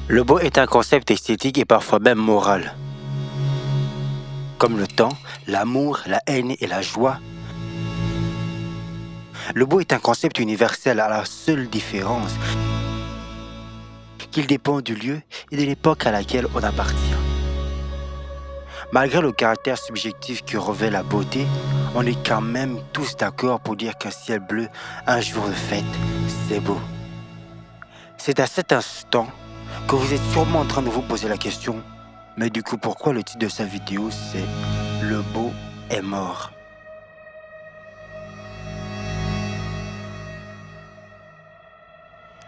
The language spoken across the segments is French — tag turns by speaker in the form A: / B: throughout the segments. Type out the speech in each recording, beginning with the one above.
A: Le beau est un concept esthétique et parfois même moral. Comme le temps, l'amour, la haine et la joie. Le beau est un concept universel à la seule différence qu'il dépend du lieu et de l'époque à laquelle on appartient. Malgré le caractère subjectif que revêt la beauté, on est quand même tous d'accord pour dire qu'un ciel bleu, un jour de fête, c'est beau. C'est à cet instant que vous êtes sûrement en train de vous poser la question, mais du coup pourquoi le titre de sa vidéo c'est « Le beau est mort ».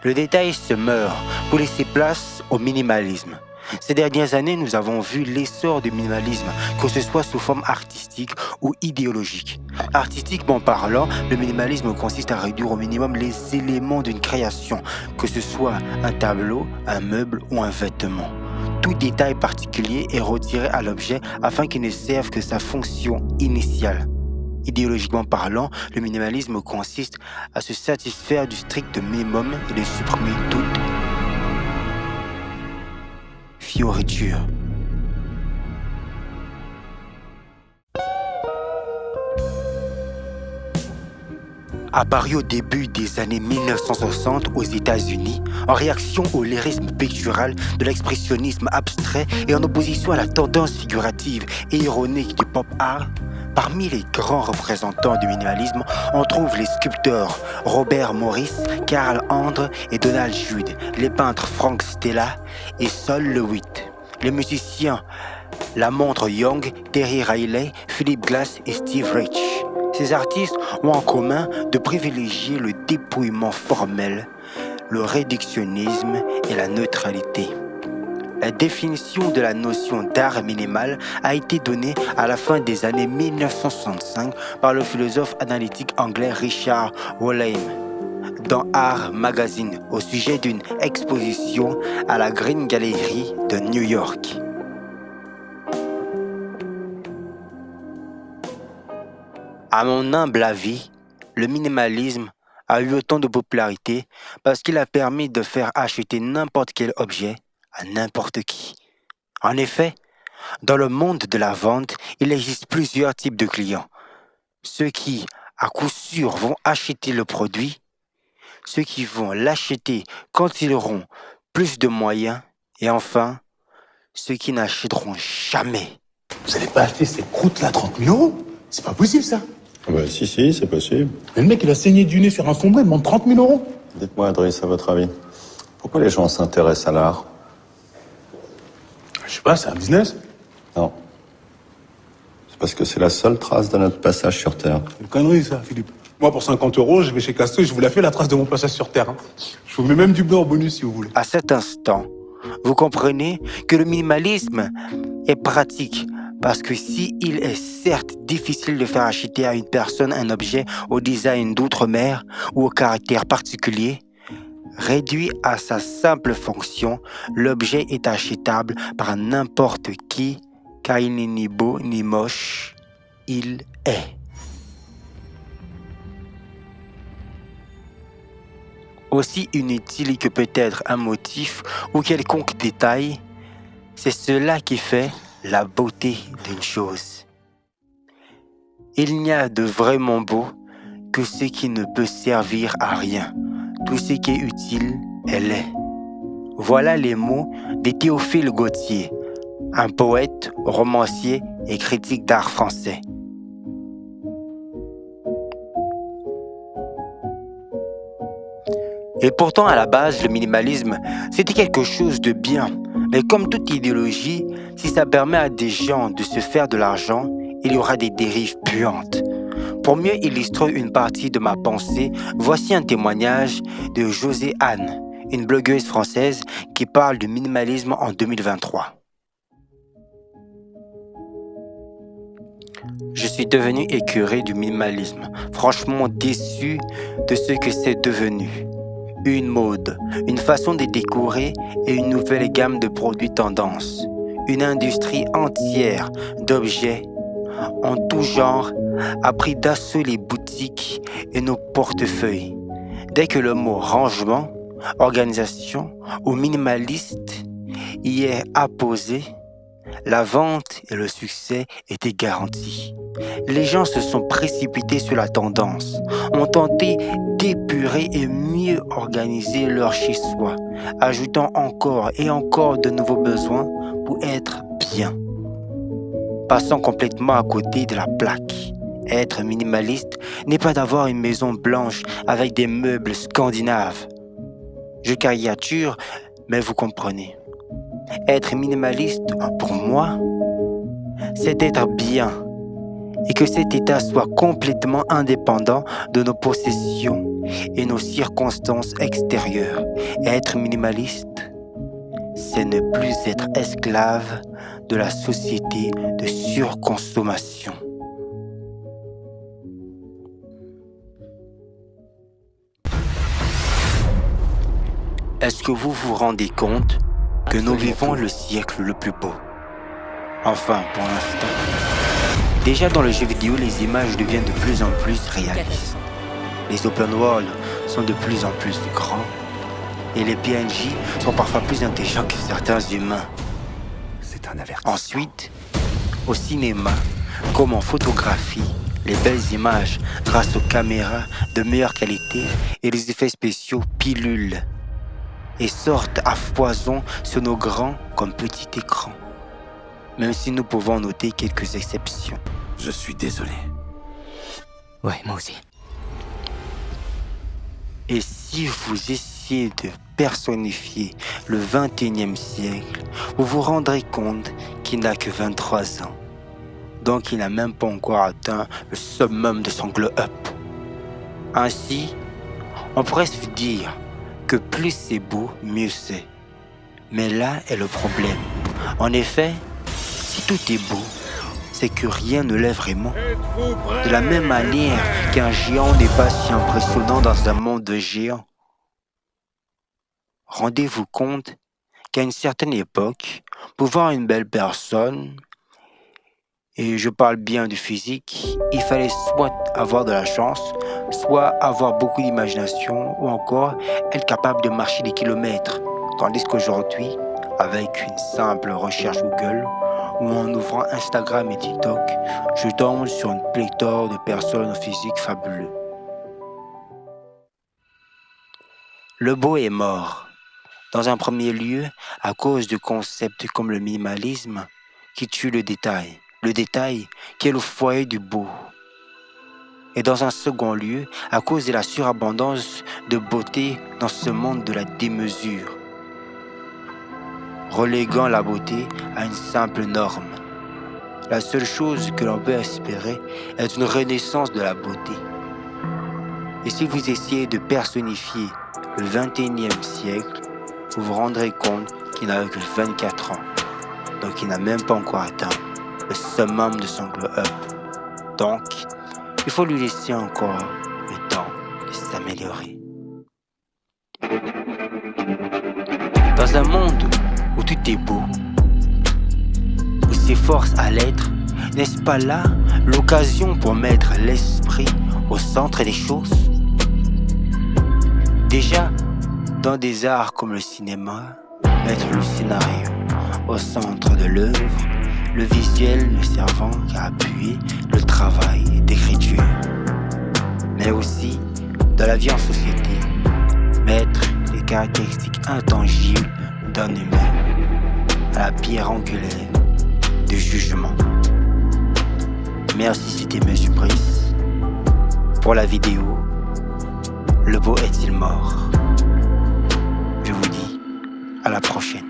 A: Le détail se meurt pour laisser place au minimalisme. Ces dernières années, nous avons vu l'essor du minimalisme, que ce soit sous forme artistique ou idéologique. Artistiquement parlant, le minimalisme consiste à réduire au minimum les éléments d'une création, que ce soit un tableau, un meuble ou un vêtement. Tout détail particulier est retiré à l'objet afin qu'il ne serve que sa fonction initiale. Idéologiquement parlant, le minimalisme consiste à se satisfaire du strict minimum et de supprimer toute fioriture. Apparu au début des années 1960 aux États-Unis, en réaction au lyrisme pictural de l'expressionnisme abstrait et en opposition à la tendance figurative et ironique du pop art, parmi les grands représentants du minimalisme, on trouve les sculpteurs Robert Morris, Karl Andre et Donald Judd, les peintres Frank Stella et Sol LeWitt, les musiciens Lamontre Young, Terry Riley, Philip Glass et Steve Rich. Ces artistes ont en commun de privilégier le dépouillement formel, le réductionnisme et la neutralité. La définition de la notion d'art minimal a été donnée à la fin des années 1965 par le philosophe analytique anglais Richard Wholeham dans Art Magazine au sujet d'une exposition à la Green Gallery de New York. À mon humble avis, le minimalisme a eu autant de popularité parce qu'il a permis de faire acheter n'importe quel objet à n'importe qui. En effet, dans le monde de la vente, il existe plusieurs types de clients. Ceux qui, à coup sûr, vont acheter le produit, ceux qui vont l'acheter quand ils auront plus de moyens, et enfin, ceux qui n'achèteront jamais.
B: Vous n'allez pas acheter ces croûtes-là 30 000 €? C'est pas possible, ça.
C: Bah si, c'est possible.
B: Mais le mec, il a saigné du nez sur un sombré, il demande 30 000 €.
C: Dites-moi, Adrien, à votre avis, pourquoi les gens s'intéressent à l'art?
B: Je sais pas, c'est un business.
C: Non. C'est parce que c'est la seule trace de notre passage sur Terre.
B: C'est une connerie, ça, Philippe. Moi, pour 50 €, je vais chez Casto et je vous la fais, la trace de mon passage sur Terre. Je vous mets même du bleu en bonus, si vous voulez.
A: À cet instant, vous comprenez que le minimalisme est pratique parce que si il est certes difficile de faire acheter à une personne un objet au design d'outre-mer ou au caractère particulier, réduit à sa simple fonction, l'objet est achetable par n'importe qui car il n'est ni beau ni moche, il est. Aussi inutile que peut être un motif ou quelconque détail, c'est cela qui fait la beauté d'une chose. Il n'y a de vraiment beau que ce qui ne peut servir à rien. Tout ce qui est utile est laid. Voilà les mots de Théophile Gautier, un poète, romancier et critique d'art français. Et pourtant, à la base, le minimalisme, c'était quelque chose de bien. Mais comme toute idéologie, si ça permet à des gens de se faire de l'argent, il y aura des dérives puantes. Pour mieux illustrer une partie de ma pensée, voici un témoignage de José Anne, une blogueuse française qui parle du minimalisme en 2023. Je suis devenu écœuré du minimalisme, franchement déçu de ce que c'est devenu. Une mode, une façon de décorer et une nouvelle gamme de produits tendance. Une industrie entière d'objets en tout genre a pris d'assaut les boutiques et nos portefeuilles. Dès que le mot rangement, organisation ou minimaliste y est apposée, la vente et le succès étaient garantis. Les gens se sont précipités sur la tendance, ont tenté d'épurer et mieux organiser leur chez-soi, ajoutant encore et encore de nouveaux besoins pour être bien. Passant complètement à côté de la plaque. Être minimaliste n'est pas d'avoir une maison blanche avec des meubles scandinaves. Je caricature, mais vous comprenez. Être minimaliste, pour moi, c'est d'être bien et que cet état soit complètement indépendant de nos possessions et nos circonstances extérieures. Être minimaliste, c'est ne plus être esclave de la société de surconsommation. Est-ce que vous vous rendez compte que nous vivons le siècle le plus beau? Enfin, pour l'instant. Déjà dans le jeu vidéo, les images deviennent de plus en plus réalistes. Les open world sont de plus en plus grands et les PNJ sont parfois plus intelligents que certains humains.
D: C'est un avertissement.
A: Ensuite, au cinéma, comme en photographie, les belles images grâce aux caméras de meilleure qualité et les effets spéciaux pilules et sortent à foison sur nos grands comme petits écrans. Même si nous pouvons noter quelques exceptions.
D: Je suis désolé.
E: Ouais, moi aussi.
A: Et si vous essayez de personnifier le 21e siècle, vous vous rendrez compte qu'il n'a que 23 ans. Donc il n'a même pas encore atteint le summum de son glow-up. Ainsi, on pourrait se dire que plus c'est beau, mieux c'est. Mais là est le problème. En effet, si tout est beau, c'est que rien ne l'est vraiment. De la même manière qu'un géant n'est pas si impressionnant dans un monde de géants. Rendez-vous compte qu'à une certaine époque, pour voir une belle personne, et je parle bien du physique, il fallait soit avoir de la chance, soit avoir beaucoup d'imagination, ou encore être capable de marcher des kilomètres. Tandis qu'aujourd'hui, avec une simple recherche Google, ou en ouvrant Instagram et TikTok, je tombe sur une pléthore de personnes au physique fabuleux. Le beau est mort. Dans un premier lieu, à cause de concepts comme le minimalisme qui tue le détail qui est le foyer du beau. Et dans un second lieu, à cause de la surabondance de beauté dans ce monde de la démesure, reléguant la beauté à une simple norme. La seule chose que l'on peut espérer est une renaissance de la beauté. Et si vous essayez de personnifier le 21e siècle, vous vous rendrez compte qu'il n'a que 24 ans. Donc il n'a même pas encore atteint le summum de son glow-up. Donc, il faut lui laisser encore le temps de s'améliorer. Dans un monde où tout est beau, où s'efforce à l'être, n'est-ce pas là l'occasion pour mettre l'esprit au centre des choses? Déjà, dans des arts comme le cinéma, mettre le scénario au centre de l'œuvre, le visuel ne servant qu'à appuyer le travail d'écriture. Mais aussi, dans la vie en société, mettre les caractéristiques intangibles d'un humain à la pierre angulaire du jugement. Merci, c'était Monsieur Brice. Pour la vidéo, le beau est-il mort? Je vous dis à la prochaine.